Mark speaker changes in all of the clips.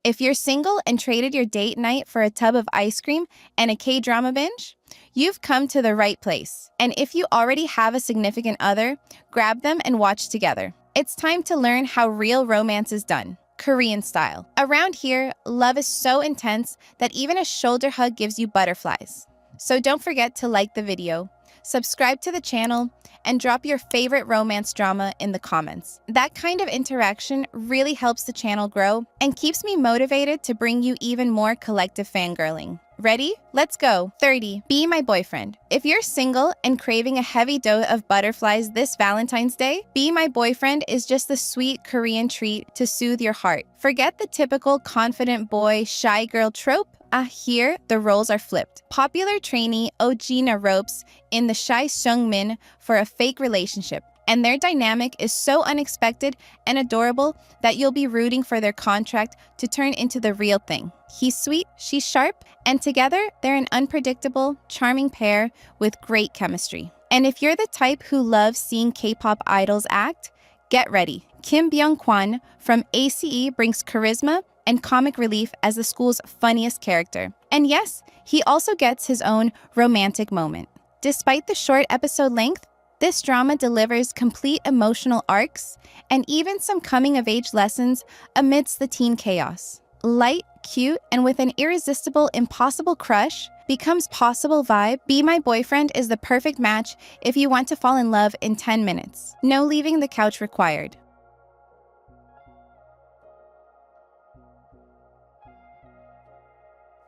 Speaker 1: If you're single and traded your date night for a tub of ice cream and a K-drama binge, you've come to the right place. And if you already have a significant other, grab them and watch together. It's time to learn how real romance is done, Korean style. Around here, love is so intense that even a shoulder hug gives you butterflies. So don't forget to like the video, subscribe to the channel, and drop your favorite romance drama in the comments. That kind of interaction really helps the channel grow and keeps me motivated to bring you even more collective fangirling. Ready? Let's go. 30. Be my boyfriend. If you're single and craving a heavy dose of butterflies this Valentine's Day, Be My Boyfriend is just the sweet Korean treat to soothe your heart. Forget the typical confident boy, shy girl trope. Here, the roles are flipped. Popular trainee Oh Jina ropes in the shy Seungmin for a fake relationship, and their dynamic is so unexpected and adorable that you'll be rooting for their contract to turn into the real thing. He's sweet, she's sharp, and together they're an unpredictable, charming pair with great chemistry. And if you're the type who loves seeing K-pop idols act, get ready. Kim Byung-kwan from ACE brings charisma and comic relief as the school's funniest character. And yes, he also gets his own romantic moment. Despite the short episode length, this drama delivers complete emotional arcs and even some coming-of-age lessons amidst the teen chaos. Light, cute, and with an irresistible, impossible crush becomes possible vibe, Be My Boyfriend is the perfect match if you want to fall in love in 10 minutes. No leaving the couch required.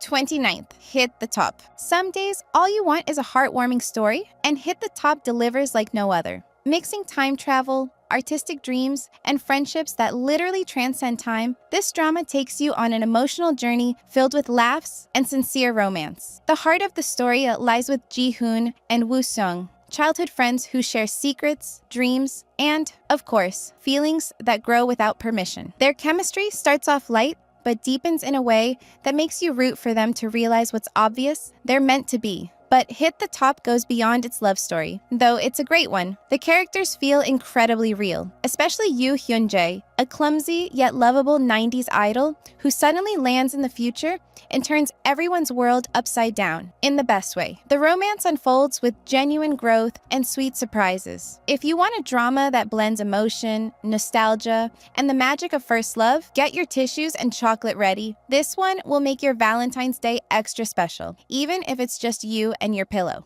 Speaker 1: 29th, Hit the Top. Some days, all you want is a heartwarming story, and Hit the Top delivers like no other. Mixing time travel, artistic dreams, and friendships that literally transcend time, this drama takes you on an emotional journey filled with laughs and sincere romance. The heart of the story lies with Ji-hoon and Woo-sung, childhood friends who share secrets, dreams, and, of course, feelings that grow without permission. Their chemistry starts off light, but deepens in a way that makes you root for them to realize what's obvious: they're meant to be. But Hit the Top goes beyond its love story, though it's a great one. The characters feel incredibly real, especially Yoo Hyun-jae, a clumsy yet lovable 90s idol who suddenly lands in the future and turns everyone's world upside down, in the best way. The romance unfolds with genuine growth and sweet surprises. If you want a drama that blends emotion, nostalgia, and the magic of first love, get your tissues and chocolate ready. This one will make your Valentine's Day extra special, even if it's just you and your pillow.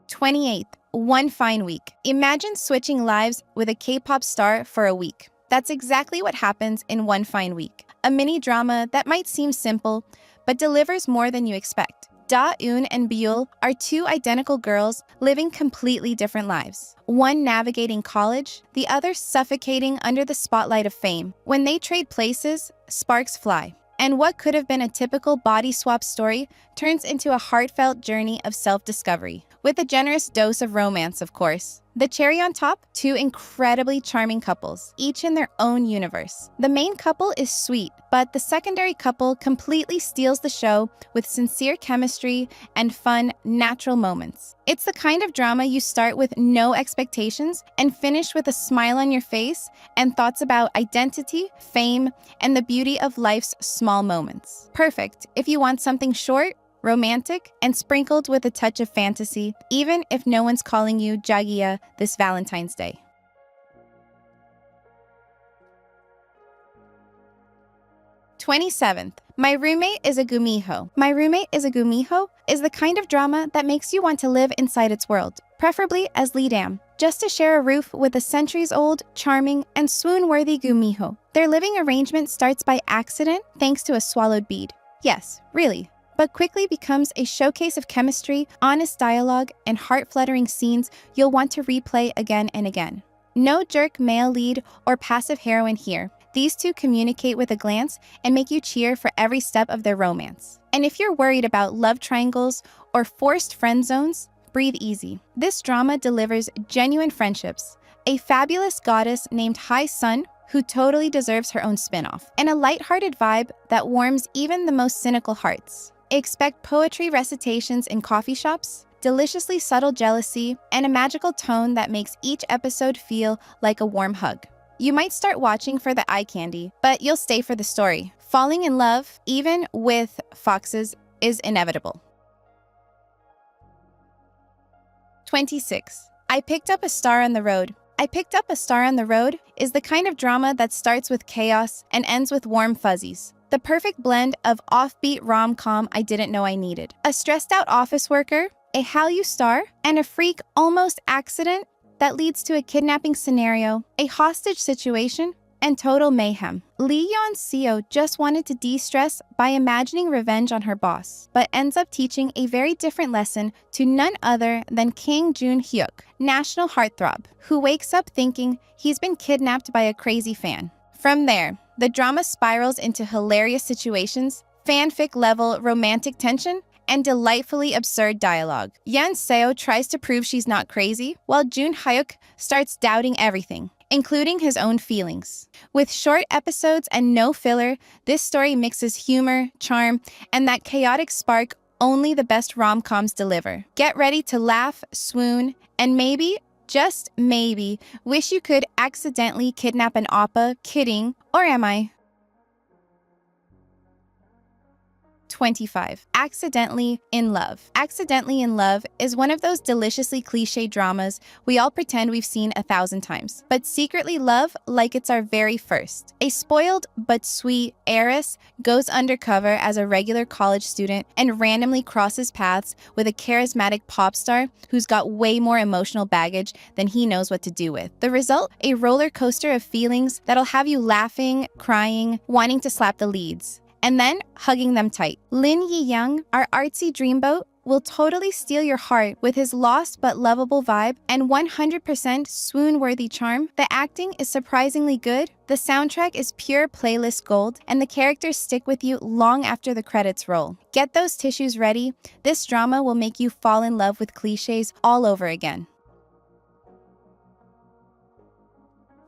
Speaker 1: 28th, One Fine Week. Imagine switching lives with a K-pop star for a week. That's exactly what happens in One Fine Week, a mini drama that might seem simple, but delivers more than you expect. Da-eun and Byul are two identical girls living completely different lives. One navigating college, the other suffocating under the spotlight of fame. When they trade places, sparks fly. And what could have been a typical body swap story turns into a heartfelt journey of self-discovery, with a generous dose of romance, of course. The cherry on top, two incredibly charming couples, each in their own universe. The main couple is sweet, but the secondary couple completely steals the show with sincere chemistry and fun, natural moments. It's the kind of drama you start with no expectations and finish with a smile on your face and thoughts about identity, fame, and the beauty of life's small moments. Perfect if you want something short, romantic, and sprinkled with a touch of fantasy, even if no one's calling you Jagiya this Valentine's Day. 27th, My Roommate is a Gumiho. My Roommate is a Gumiho is the kind of drama that makes you want to live inside its world, preferably as Lee-dam, just to share a roof with a centuries-old, charming, and swoon-worthy Gumiho. Their living arrangement starts by accident thanks to a swallowed bead. Yes, really. But quickly becomes a showcase of chemistry, honest dialogue, and heart-fluttering scenes you'll want to replay again and again. No jerk male lead or passive heroine here. These two communicate with a glance and make you cheer for every step of their romance. And if you're worried about love triangles or forced friend zones, breathe easy. This drama delivers genuine friendships, a fabulous goddess named Hai Sun who totally deserves her own spin-off, and a lighthearted vibe that warms even the most cynical hearts. Expect poetry recitations in coffee shops, deliciously subtle jealousy, and a magical tone that makes each episode feel like a warm hug. You might start watching for the eye candy, but you'll stay for the story. Falling in love, even with foxes, is inevitable. 26. I Picked Up a Star on the Road. I Picked Up a Star on the Road is the kind of drama that starts with chaos and ends with warm fuzzies. The perfect blend of offbeat rom-com I didn't know I needed. A stressed-out office worker, a Hallyu star, and a freak almost accident that leads to a kidnapping scenario, a hostage situation, and total mayhem. Lee Yeon-seo just wanted to de-stress by imagining revenge on her boss, but ends up teaching a very different lesson to none other than King Jun-hyuk, national heartthrob, who wakes up thinking he's been kidnapped by a crazy fan. From there, the drama spirals into hilarious situations, fanfic-level romantic tension, and delightfully absurd dialogue. Yeon-seo tries to prove she's not crazy, while Jun-hyuk starts doubting everything, including his own feelings. With short episodes and no filler, this story mixes humor, charm, and that chaotic spark only the best rom-coms deliver. Get ready to laugh, swoon, and maybe, just maybe, wish you could accidentally kidnap an oppa. Kidding, or am I? 25. Accidentally in Love. Accidentally in Love is one of those deliciously cliche dramas we all pretend we've seen 1,000 times, but secretly love like it's our very first. A spoiled but sweet heiress goes undercover as a regular college student and randomly crosses paths with a charismatic pop star who's got way more emotional baggage than he knows what to do with. The result? A roller coaster of feelings that'll have you laughing, crying, wanting to slap the leads, and then hugging them tight. Lin Yi-young, our artsy dreamboat, will totally steal your heart with his lost but lovable vibe and 100% swoon-worthy charm. The acting is surprisingly good, the soundtrack is pure playlist gold, and the characters stick with you long after the credits roll. Get those tissues ready. This drama will make you fall in love with cliches all over again.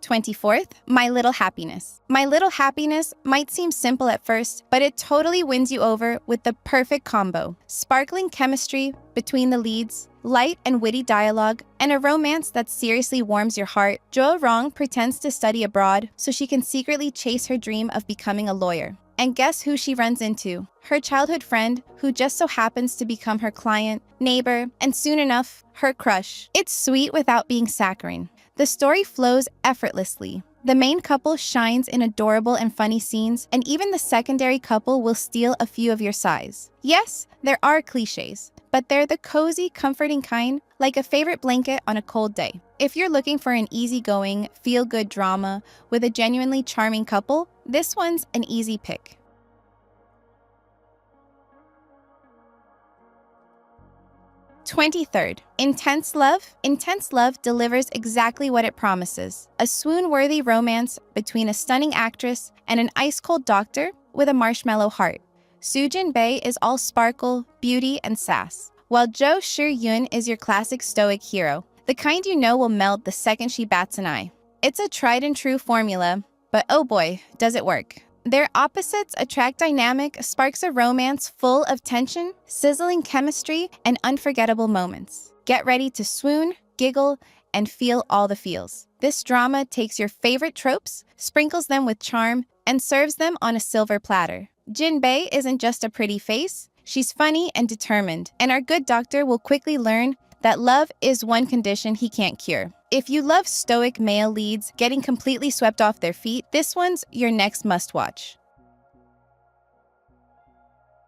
Speaker 1: 24th, My Little Happiness. My Little Happiness might seem simple at first, but it totally wins you over with the perfect combo. Sparkling chemistry between the leads, light and witty dialogue, and a romance that seriously warms your heart. Jo Rong pretends to study abroad so she can secretly chase her dream of becoming a lawyer. And guess who she runs into? Her childhood friend, who just so happens to become her client, neighbor, and soon enough, her crush. It's sweet without being saccharine. The story flows effortlessly. The main couple shines in adorable and funny scenes, and even the secondary couple will steal a few of your sighs. Yes, there are cliches, but they're the cozy, comforting kind, like a favorite blanket on a cold day. If you're looking for an easygoing, feel-good drama with a genuinely charming couple, this one's an easy pick. 23rd, Intense Love. Intense Love delivers exactly what it promises. A swoon-worthy romance between a stunning actress and an ice-cold doctor with a marshmallow heart. Soo Jin-bae is all sparkle, beauty, and sass, while Jo Shir-yoon is your classic stoic hero, the kind you know will melt the second she bats an eye. It's a tried-and-true formula, but oh boy, does it work. Their opposites attract dynamic sparks a romance full of tension, sizzling chemistry, and unforgettable moments. Get ready to swoon, giggle, and feel all the feels. This drama takes your favorite tropes, sprinkles them with charm, and serves them on a silver platter. Jin-bae isn't just a pretty face, she's funny and determined, and our good doctor will quickly learn that love is one condition he can't cure. If you love stoic male leads getting completely swept off their feet, this one's your next must-watch.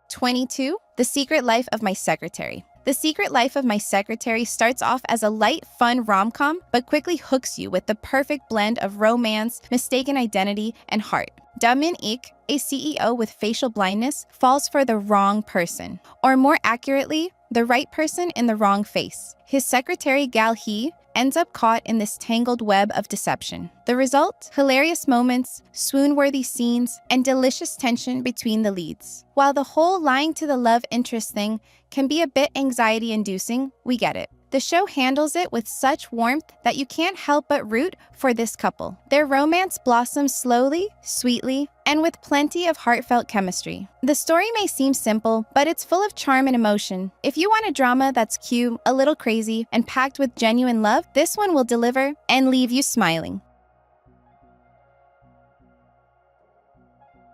Speaker 1: 22. The Secret Life of My Secretary. The Secret Life of My Secretary starts off as a light, fun rom-com, but quickly hooks you with the perfect blend of romance, mistaken identity, and heart. Da-min-ik, a CEO with facial blindness, falls for the wrong person. Or more accurately, the right person in the wrong face. His secretary Gal-hee ends up caught in this tangled web of deception. The result? Hilarious moments, swoon-worthy scenes, and delicious tension between the leads. While the whole lying to the love interest thing can be a bit anxiety-inducing, we get it. The show handles it with such warmth that you can't help but root for this couple. Their romance blossoms slowly, sweetly, and with plenty of heartfelt chemistry. The story may seem simple, but it's full of charm and emotion. If you want a drama that's cute, a little crazy, and packed with genuine love, this one will deliver and leave you smiling.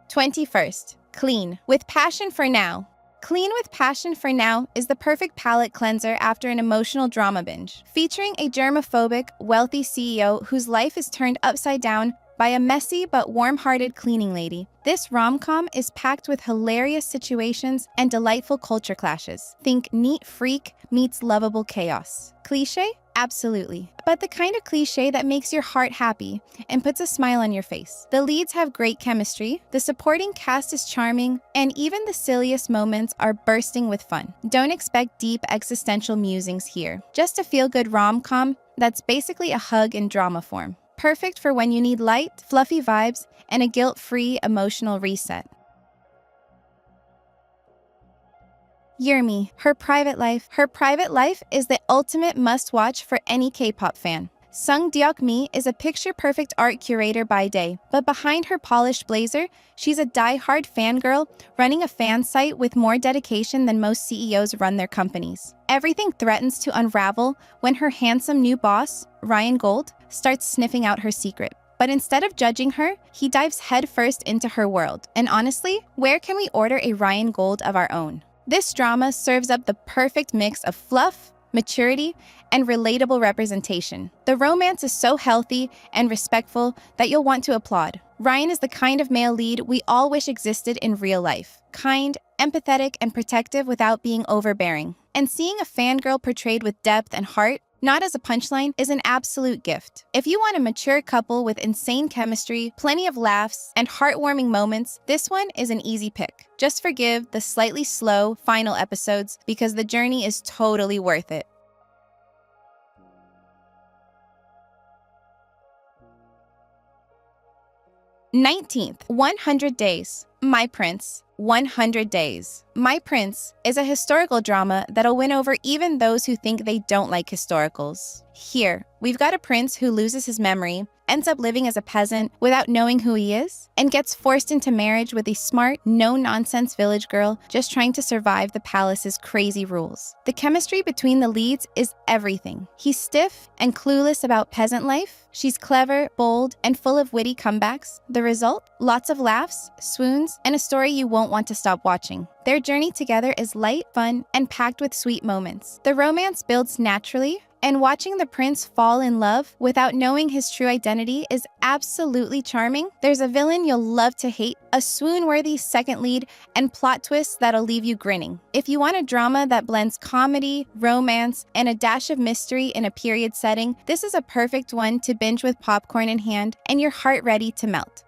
Speaker 1: 21st. Clean with Passion for Now. Clean with Passion for Now is the perfect palate cleanser after an emotional drama binge. Featuring a germophobic, wealthy CEO whose life is turned upside down by a messy but warm-hearted cleaning lady, this rom-com is packed with hilarious situations and delightful culture clashes. Think neat freak meets lovable chaos. Cliché? Absolutely. But the kind of cliché that makes your heart happy and puts a smile on your face. The leads have great chemistry, the supporting cast is charming, and even the silliest moments are bursting with fun. Don't expect deep existential musings here. Just a feel-good rom-com that's basically a hug in drama form. Perfect for when you need light, fluffy vibes and a guilt-free emotional reset. Yurmi, Her Private Life. Her Private Life is the ultimate must-watch for any K-pop fan. Sung Deok-mi is a picture-perfect art curator by day, but behind her polished blazer, she's a die-hard fangirl running a fan site with more dedication than most CEOs run their companies. Everything threatens to unravel when her handsome new boss, Ryan Gold, starts sniffing out her secret. But instead of judging her, he dives headfirst into her world. And honestly, where can we order a Ryan Gold of our own? This drama serves up the perfect mix of fluff, maturity, and relatable representation. The romance is so healthy and respectful that you'll want to applaud. Ryan is the kind of male lead we all wish existed in real life. Kind, empathetic, and protective without being overbearing. And seeing a fangirl portrayed with depth and heart, not as a punchline, is an absolute gift. If you want a mature couple with insane chemistry, plenty of laughs, and heartwarming moments, this one is an easy pick. Just forgive the slightly slow final episodes because the journey is totally worth it. '19th, 100 Days. My Prince. 100 Days. My Prince is a historical drama that'll win over even those who think they don't like historicals. Here, we've got a prince who loses his memory, ends up living as a peasant without knowing who he is, and gets forced into marriage with a smart, no-nonsense village girl just trying to survive the palace's crazy rules. The chemistry between the leads is everything. He's stiff and clueless about peasant life. She's clever, bold, and full of witty comebacks. The result? Lots of laughs, swoons, and a story you won't want to stop watching. Their journey together is light, fun, and packed with sweet moments. The romance builds naturally, and watching the prince fall in love without knowing his true identity is absolutely charming. There's a villain you'll love to hate, a swoon-worthy second lead, and plot twists that'll leave you grinning. If you want a drama that blends comedy, romance, and a dash of mystery in a period setting, this is a perfect one to binge with popcorn in hand and your heart ready to melt.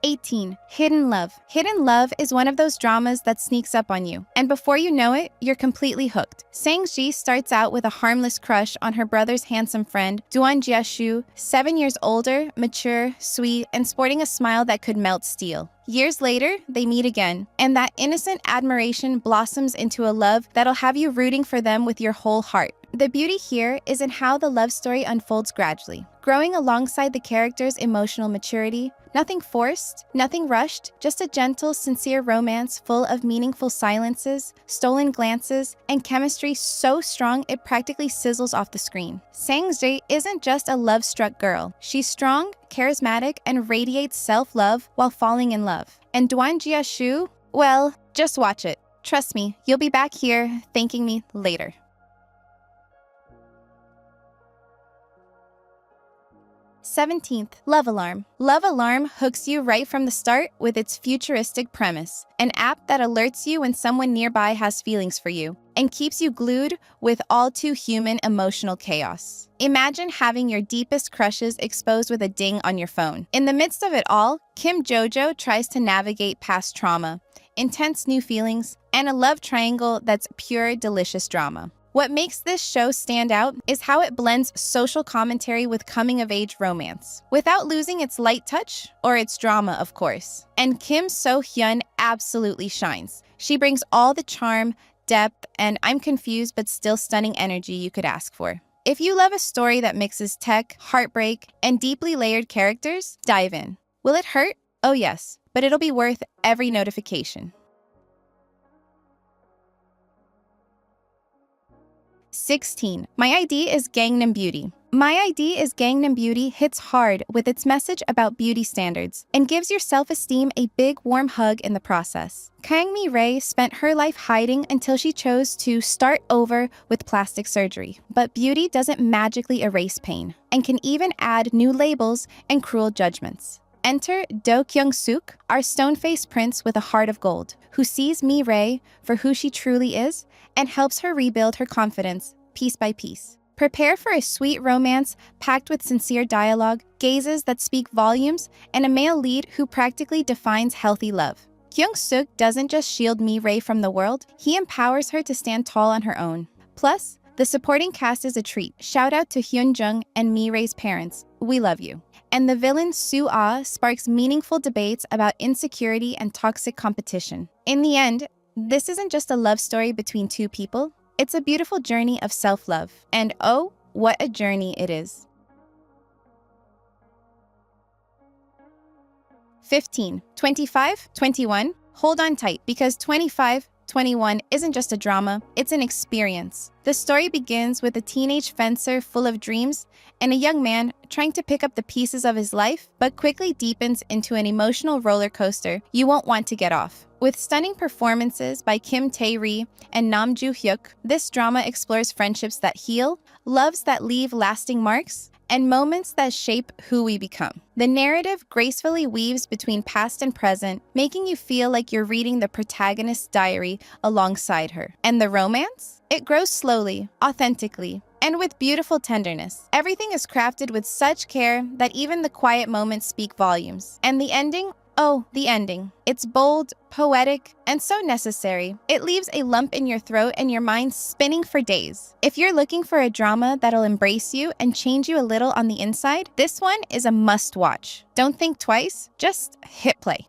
Speaker 1: 18. Hidden Love. Hidden Love is one of those dramas that sneaks up on you, and before you know it, you're completely hooked. Sang-ji starts out with a harmless crush on her brother's handsome friend, Duan Jia-shu, 7 years older, mature, sweet, and sporting a smile that could melt steel. Years later, they meet again, and that innocent admiration blossoms into a love that'll have you rooting for them with your whole heart. The beauty here is in how the love story unfolds gradually, growing alongside the characters' emotional maturity. Nothing forced, nothing rushed, just a gentle, sincere romance full of meaningful silences, stolen glances, and chemistry so strong it practically sizzles off the screen. Sang-ji isn't just a love-struck girl. She's strong, charismatic, and radiates self-love while falling in love. And Duan Jia-shu, well, just watch it. Trust me, you'll be back here thanking me later. 17th, Love Alarm. Love Alarm hooks you right from the start with its futuristic premise, an app that alerts you when someone nearby has feelings for you and keeps you glued with all too human emotional chaos. Imagine having your deepest crushes exposed with a ding on your phone. In the midst of it all, Kim Jojo tries to navigate past trauma, intense new feelings, and a love triangle that's pure, delicious drama. What makes this show stand out is how it blends social commentary with coming-of-age romance, without losing its light touch or its drama, of course. And Kim So-hyun absolutely shines. She brings all the charm, depth, and I'm confused but still stunning energy you could ask for. If you love a story that mixes tech, heartbreak, and deeply layered characters, dive in. Will it hurt? Oh yes, but it'll be worth every notification. 16. My ID is Gangnam Beauty. My ID Is Gangnam Beauty hits hard with its message about beauty standards and gives your self-esteem a big warm hug in the process. Kang Mi-rae spent her life hiding until she chose to start over with plastic surgery. But beauty doesn't magically erase pain and can even add new labels and cruel judgments. Enter Do Kyung-suk, our stone-faced prince with a heart of gold, who sees Mi-rae for who she truly is and helps her rebuild her confidence piece by piece. Prepare for a sweet romance packed with sincere dialogue, gazes that speak volumes, and a male lead who practically defines healthy love. Kyung-suk doesn't just shield Mi-rae from the world, he empowers her to stand tall on her own. Plus, the supporting cast is a treat. Shout out to Hyun-jung and Mi-rae's parents. We love you. And the villain Soo-ah sparks meaningful debates about insecurity and toxic competition. In the end, this isn't just a love story between two people. It's a beautiful journey of self-love. And oh, what a journey it is. 15, 25, 21. Hold on tight because 25, 21 isn't just a drama, it's an experience. The story begins with a teenage fencer full of dreams and a young man trying to pick up the pieces of his life, but quickly deepens into an emotional roller coaster you won't want to get off. With stunning performances by Kim Tae-ri and Nam Joo-hyuk, this drama explores friendships that heal, loves that leave lasting marks, and moments that shape who we become. The narrative gracefully weaves between past and present, making you feel like you're reading the protagonist's diary alongside her. And the romance? It grows slowly, authentically, and with beautiful tenderness. Everything is crafted with such care that even the quiet moments speak volumes. And the ending? Oh, the ending. It's bold, poetic, and so necessary. It leaves a lump in your throat and your mind spinning for days. If you're looking for a drama that'll embrace you and change you a little on the inside, this one is a must-watch. Don't think twice, just hit play.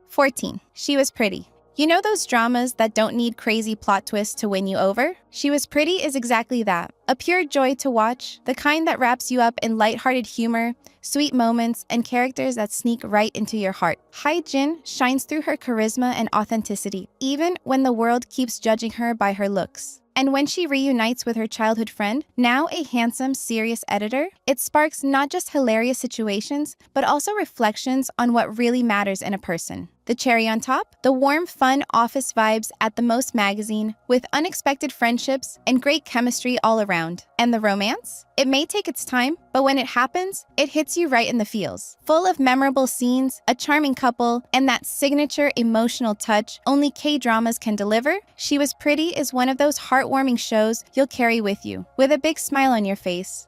Speaker 1: 14. She Was Pretty. You know those dramas that don't need crazy plot twists to win you over? She Was Pretty is exactly that. A pure joy to watch, the kind that wraps you up in lighthearted humor, sweet moments, and characters that sneak right into your heart. Hae-jin shines through her charisma and authenticity, even when the world keeps judging her by her looks. And when she reunites with her childhood friend, now a handsome, serious editor, it sparks not just hilarious situations, but also reflections on what really matters in a person. The cherry on top? The warm, fun office vibes at the Most magazine, with unexpected friendships and great chemistry all around. And the romance? It may take its time, but when it happens, it hits you right in the feels. Full of memorable scenes, a charming couple, and that signature emotional touch only K-dramas can deliver, She Was Pretty is one of those heartwarming shows you'll carry with you, with a big smile on your face.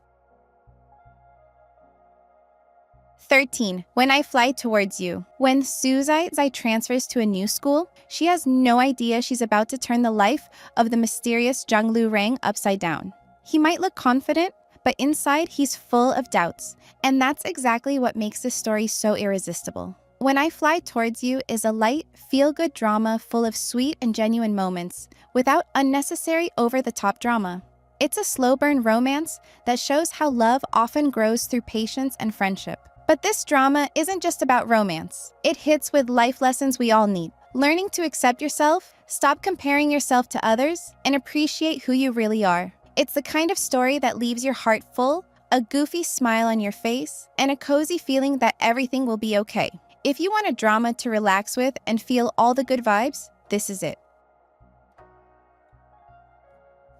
Speaker 1: 13. When I Fly Towards You. When Soo-zae transfers to a new school, she has no idea she's about to turn the life of the mysterious Jang Lu-rang upside down. He might look confident, but inside he's full of doubts, and that's exactly what makes this story so irresistible. When I Fly Towards You is a light, feel-good drama full of sweet and genuine moments, without unnecessary over-the-top drama. It's a slow-burn romance that shows how love often grows through patience and friendship. But this drama isn't just about romance. It hits with life lessons we all need. Learning to accept yourself, stop comparing yourself to others, and appreciate who you really are. It's the kind of story that leaves your heart full, a goofy smile on your face, and a cozy feeling that everything will be okay. If you want a drama to relax with and feel all the good vibes, this is it.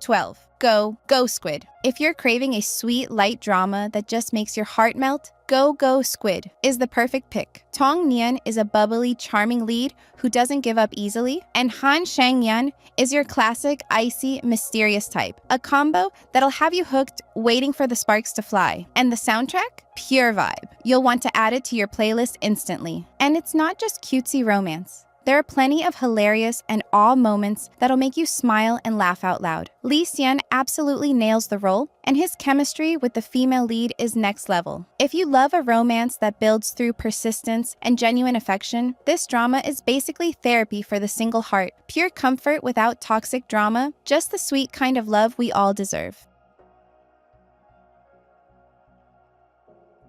Speaker 1: 12. Go Squid. If you're craving a sweet, light drama that just makes your heart melt, Go Squid is the perfect pick. Tong Nian is a bubbly, charming lead who doesn't give up easily, and Han Shang-yan is your classic, icy, mysterious type. A combo that'll have you hooked, waiting for the sparks to fly. And the soundtrack? Pure vibe. You'll want to add it to your playlist instantly. And it's not just cutesy romance. There are plenty of hilarious and awe moments that'll make you smile and laugh out loud. Lee Hsien absolutely nails the role, and his chemistry with the female lead is next level. If you love a romance that builds through persistence and genuine affection, this drama is basically therapy for the single heart. Pure comfort without toxic drama, just the sweet kind of love we all deserve.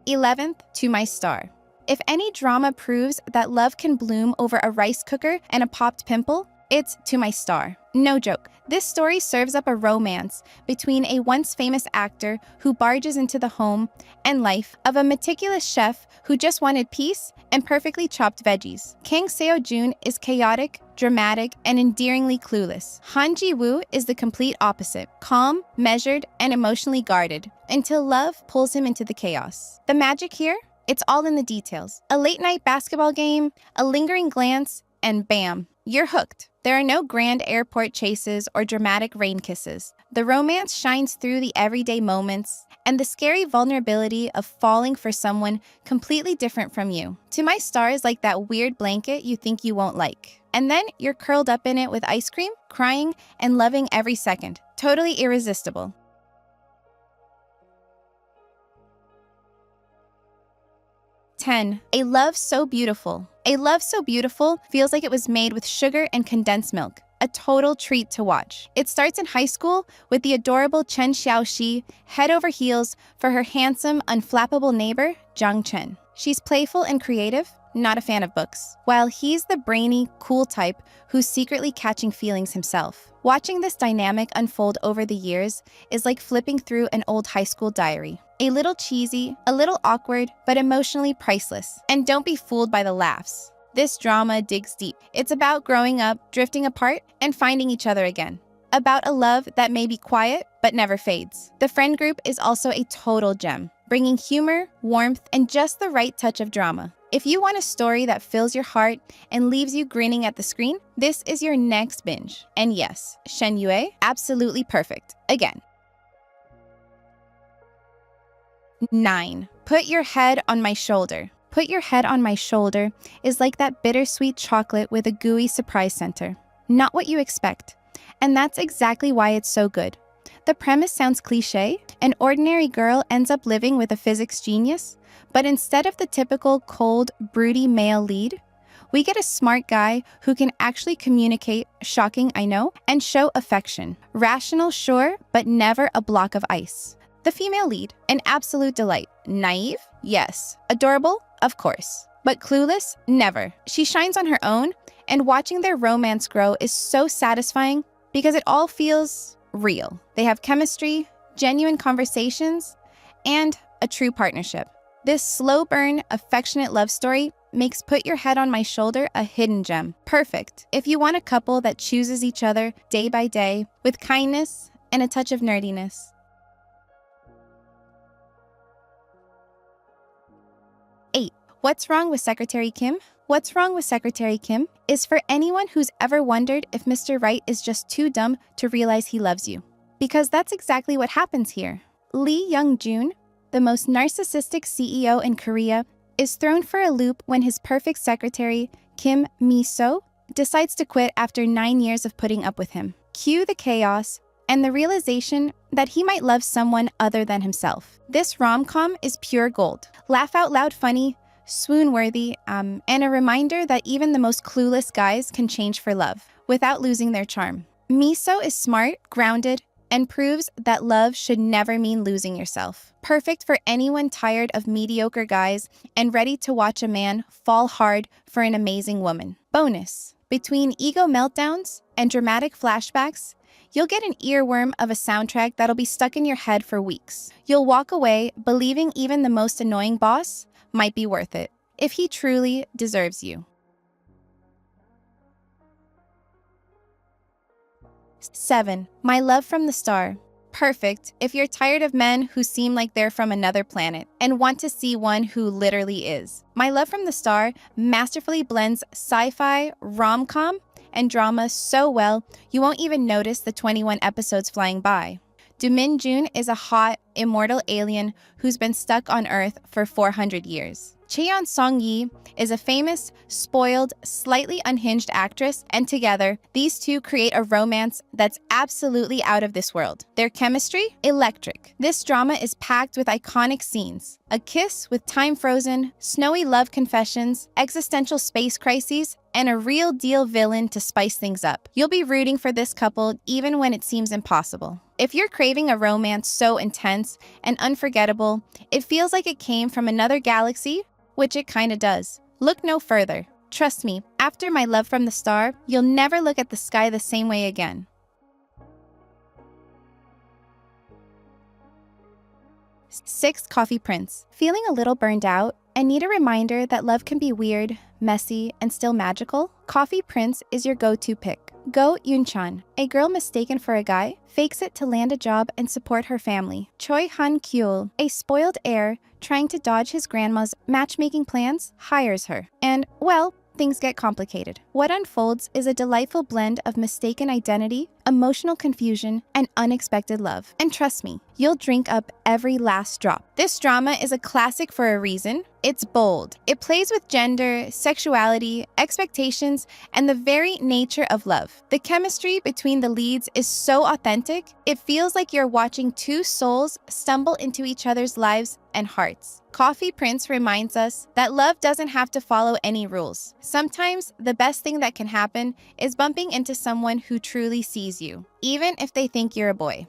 Speaker 1: 11th, To My Star. If any drama proves that love can bloom over a rice cooker and a popped pimple, it's To My Star. No joke. This story serves up a romance between a once famous actor who barges into the home and life of a meticulous chef who just wanted peace and perfectly chopped veggies. Kang Seo-joon is chaotic, dramatic, and endearingly clueless. Han Ji-woo is the complete opposite, calm, measured, and emotionally guarded, until love pulls him into the chaos. The magic here? It's all in the details. A late-night basketball game, a lingering glance, and bam, you're hooked. There are no grand airport chases or dramatic rain kisses. The romance shines through the everyday moments and the scary vulnerability of falling for someone completely different from you. To My Star is like that weird blanket you think you won't like. And then you're curled up in it with ice cream, crying, and loving every second. Totally irresistible. 10. A Love So Beautiful. A Love So Beautiful feels like it was made with sugar and condensed milk. A total treat to watch. It starts in high school with the adorable Chen Xiaoxi head over heels for her handsome, unflappable neighbor, Zhang Chen. She's playful and creative, not a fan of books, while he's the brainy, cool type who's secretly catching feelings himself. Watching this dynamic unfold over the years is like flipping through an old high school diary. A little cheesy, a little awkward, but emotionally priceless. And don't be fooled by the laughs. This drama digs deep. It's about growing up, drifting apart, and finding each other again. About a love that may be quiet, but never fades. The friend group is also a total gem, bringing humor, warmth, and just the right touch of drama. If you want a story that fills your heart and leaves you grinning at the screen, this is your next binge. And yes, Shen Yue, absolutely perfect. Again. 9. Put Your Head on My Shoulder. Put Your Head on My Shoulder is like that bittersweet chocolate with a gooey surprise center. Not what you expect. And that's exactly why it's so good. The premise sounds cliche. An ordinary girl ends up living with a physics genius, but instead of the typical cold, broody male lead, we get a smart guy who can actually communicate, shocking I know, and show affection. Rational, sure, but never a block of ice. The female lead, an absolute delight. Naive? Yes. Adorable? Of course. But clueless? Never. She shines on her own, and watching their romance grow is so satisfying because it all feels real. They have chemistry, genuine conversations, and a true partnership. This slow burn, affectionate love story makes Put Your Head on My Shoulder a hidden gem. Perfect if you want a couple that chooses each other day by day with kindness and a touch of nerdiness. 8. What's Wrong with Secretary Kim? What's Wrong with Secretary Kim is for anyone who's ever wondered if Mr. Right is just too dumb to realize he loves you. Because that's exactly what happens here. Lee Young-joon, the most narcissistic CEO in Korea, is thrown for a loop when his perfect secretary, Kim Mi-so, decides to quit after 9 years of putting up with him. Cue the chaos and the realization that he might love someone other than himself. This rom-com is pure gold. Laugh out loud funny, swoon-worthy, and a reminder that even the most clueless guys can change for love without losing their charm. Mi-so is smart, grounded, and proves that love should never mean losing yourself. Perfect for anyone tired of mediocre guys and ready to watch a man fall hard for an amazing woman. Bonus: between ego meltdowns and dramatic flashbacks, you'll get an earworm of a soundtrack that'll be stuck in your head for weeks. You'll walk away believing even the most annoying boss might be worth it, if he truly deserves you. 7. My Love from the Star. Perfect if you're tired of men who seem like they're from another planet and want to see one who literally is. My Love from the Star masterfully blends sci-fi, rom-com, and drama so well you won't even notice the 21 episodes flying by. Do Min Jun is a hot, immortal alien who's been stuck on Earth for 400 years. Cheon Song Yi is a famous, spoiled, slightly unhinged actress, and together, these two create a romance that's absolutely out of this world. Their chemistry? Electric. This drama is packed with iconic scenes. A kiss with time frozen, snowy love confessions, existential space crises, and a real deal villain to spice things up. You'll be rooting for this couple even when it seems impossible. If you're craving a romance so intense and unforgettable, it feels like it came from another galaxy, which it kinda does. Look no further. Trust me, after My Love from the Star, you'll never look at the sky the same way again. 6. Coffee Prince. Feeling a little burned out and need a reminder that love can be weird, messy, and still magical? Coffee Prince is your go-to pick. Go Yoon-chan, a girl mistaken for a guy, fakes it to land a job and support her family. Choi Han-kyul, a spoiled heir trying to dodge his grandma's matchmaking plans, hires her. And, well, things get complicated. What unfolds is a delightful blend of mistaken identity, emotional confusion, and unexpected love. And trust me, you'll drink up every last drop. This drama is a classic for a reason. It's bold. It plays with gender, sexuality, expectations, and the very nature of love. The chemistry between the leads is so authentic, it feels like you're watching two souls stumble into each other's lives and hearts. Coffee Prince reminds us that love doesn't have to follow any rules. Sometimes the best thing that can happen is bumping into someone who truly sees you, even if they think you're a boy.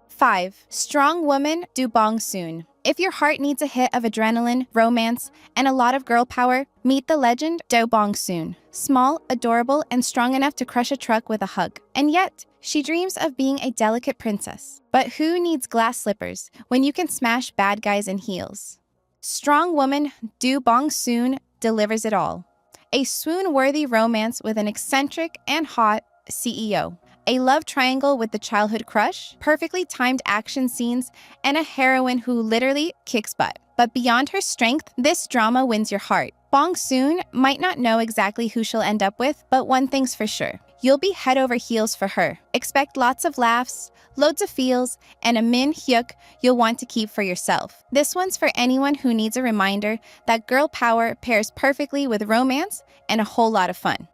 Speaker 1: 5. Strong woman, do Bong soon. If your heart needs a hit of adrenaline, romance, and a lot of girl power, meet the legend Do Bong soon. Small, adorable, and strong enough to crush a truck with a hug. And yet, she dreams of being a delicate princess. But who needs glass slippers when you can smash bad guys in heels? Strong woman Do Bong soon delivers it all. A swoon-worthy romance with an eccentric and hot CEO. A love triangle with the childhood crush, perfectly timed action scenes, and a heroine who literally kicks butt. But beyond her strength, this drama wins your heart. Bong Soon might not know exactly who she'll end up with, but one thing's for sure. You'll be head over heels for her. Expect lots of laughs, loads of feels, and a Min Hyuk you'll want to keep for yourself. This one's for anyone who needs a reminder that girl power pairs perfectly with romance and a whole lot of fun.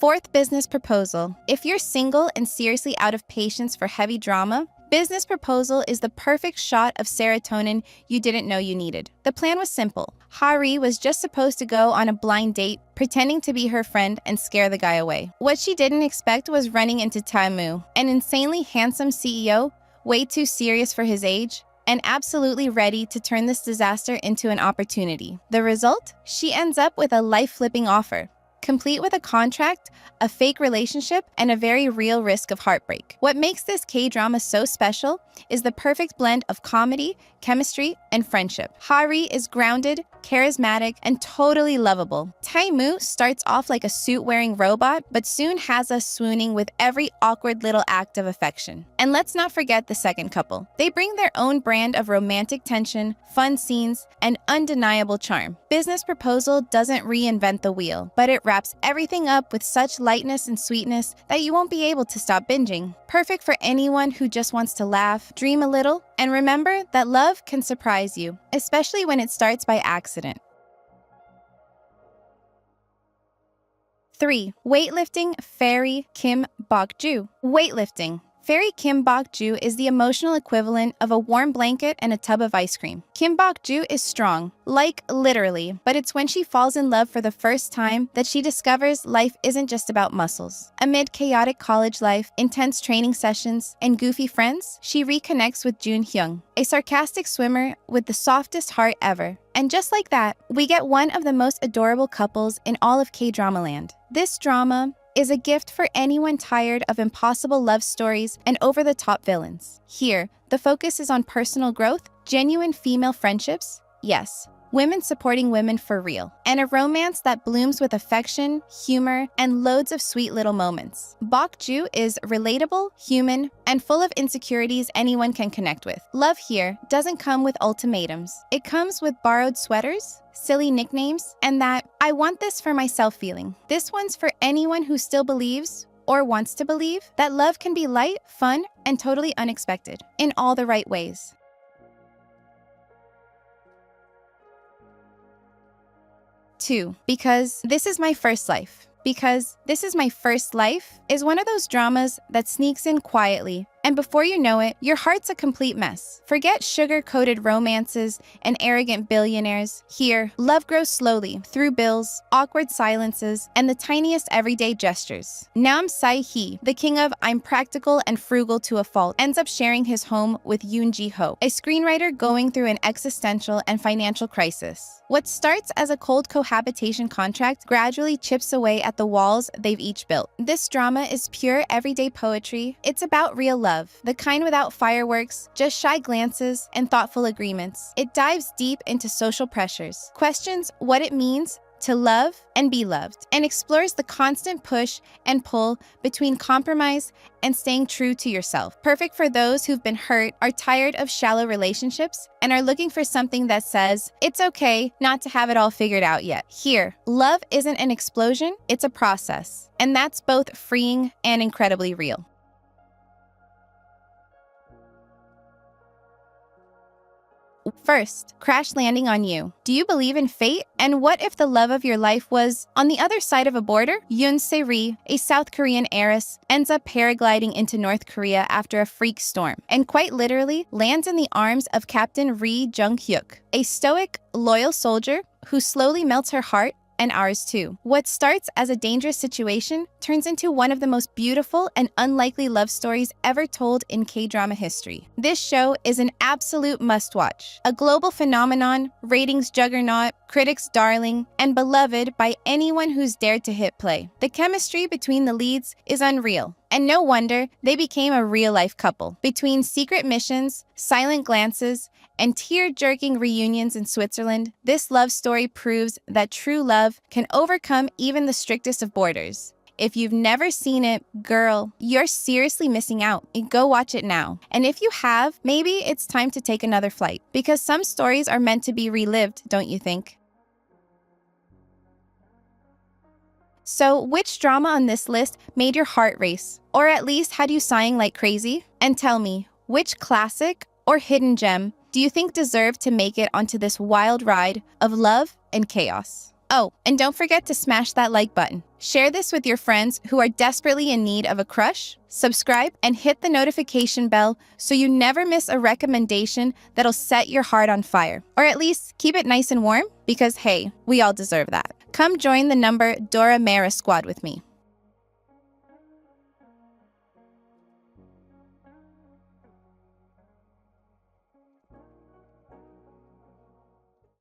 Speaker 1: 4th, business proposal. If you're single and seriously out of patience for heavy drama, Business Proposal is the perfect shot of serotonin you didn't know you needed. The plan was simple. Hari was just supposed to go on a blind date, pretending to be her friend and scare the guy away. What she didn't expect was running into Taemu, an insanely handsome CEO, way too serious for his age, and absolutely ready to turn this disaster into an opportunity. The result? She ends up with a life-flipping offer, complete with a contract, a fake relationship, and a very real risk of heartbreak. What makes this K-drama so special is the perfect blend of comedy, chemistry, and friendship. Hari is grounded, charismatic, and totally lovable. Taemu starts off like a suit-wearing robot, but soon has us swooning with every awkward little act of affection. And let's not forget the second couple. They bring their own brand of romantic tension, fun scenes, and undeniable charm. Business Proposal doesn't reinvent the wheel, but it wraps everything up with such lightness and sweetness that you won't be able to stop binging. Perfect for anyone who just wants to laugh, dream a little, and remember that love can surprise you, especially when it starts by accident. 3. Weightlifting Fairy Kim Bok-ju. Weightlifting. Fairy Kim Bok-ju is the emotional equivalent of a warm blanket and a tub of ice cream. Kim Bok-ju is strong, like literally, but it's when she falls in love for the first time that she discovers life isn't just about muscles. Amid chaotic college life, intense training sessions, and goofy friends, she reconnects with Jun Hyung, a sarcastic swimmer with the softest heart ever. And just like that, we get one of the most adorable couples in all of K-drama land. This drama is a gift for anyone tired of impossible love stories and over-the-top villains. Here, the focus is on personal growth, genuine female friendships, Yes, women supporting women for real. And a romance that blooms with affection, humor, and loads of sweet little moments. Bokju is relatable, human, and full of insecurities anyone can connect with. Love here doesn't come with ultimatums. It comes with borrowed sweaters, silly nicknames, and that "I want this for myself" feeling. This one's for anyone who still believes, or wants to believe, that love can be light, fun, and totally unexpected, in all the right ways. 2. Because This Is My First Life. Because This Is My First Life is one of those dramas that sneaks in quietly, and before you know it, your heart's a complete mess. Forget sugar-coated romances and arrogant billionaires. Here, love grows slowly through bills, awkward silences, and the tiniest everyday gestures. Nam Sae-hee, the king of "I'm practical and frugal to a fault," ends up sharing his home with Yoon Ji-ho, a screenwriter going through an existential and financial crisis. What starts as a cold cohabitation contract gradually chips away at the walls they've each built. This drama is pure everyday poetry. It's about real love, the kind without fireworks, just shy glances and thoughtful agreements. It dives deep into social pressures, questions what it means to love and be loved, and explores the constant push and pull between compromise and staying true to yourself. Perfect for those who've been hurt, are tired of shallow relationships, and are looking for something that says, it's okay not to have it all figured out yet. Here, love isn't an explosion, it's a process. And that's both freeing and incredibly real. First, crash landing on you. Do you believe in fate? And what if the love of your life was on the other side of a border? Yoon Se-ri, a South Korean heiress, ends up paragliding into North Korea after a freak storm, and quite literally lands in the arms of Captain Ri Jung-hyuk, a stoic, loyal soldier who slowly melts her heart and ours too. What starts as a dangerous situation turns into one of the most beautiful and unlikely love stories ever told in K-drama history. This show is an absolute must-watch, a global phenomenon, ratings juggernaut, critics' darling, and beloved by anyone who's dared to hit play. The chemistry between the leads is unreal, and no wonder they became a real-life couple. Between secret missions, silent glances, and tear-jerking reunions in Switzerland, this love story proves that true love can overcome even the strictest of borders. If you've never seen it, girl, you're seriously missing out. Go watch it now. And if you have, maybe it's time to take another flight, because some stories are meant to be relived, don't you think? So, which drama on this list made your heart race? Or at least had you sighing like crazy? And tell me, which classic or hidden gem do you think deserved to make it onto this wild ride of love and chaos? Oh, and don't forget to smash that like button. Share this with your friends who are desperately in need of a crush. Subscribe and hit the notification bell so you never miss a recommendation that'll set your heart on fire. Or at least keep it nice and warm, because hey, we all deserve that. Come join the number Dora Mara squad with me.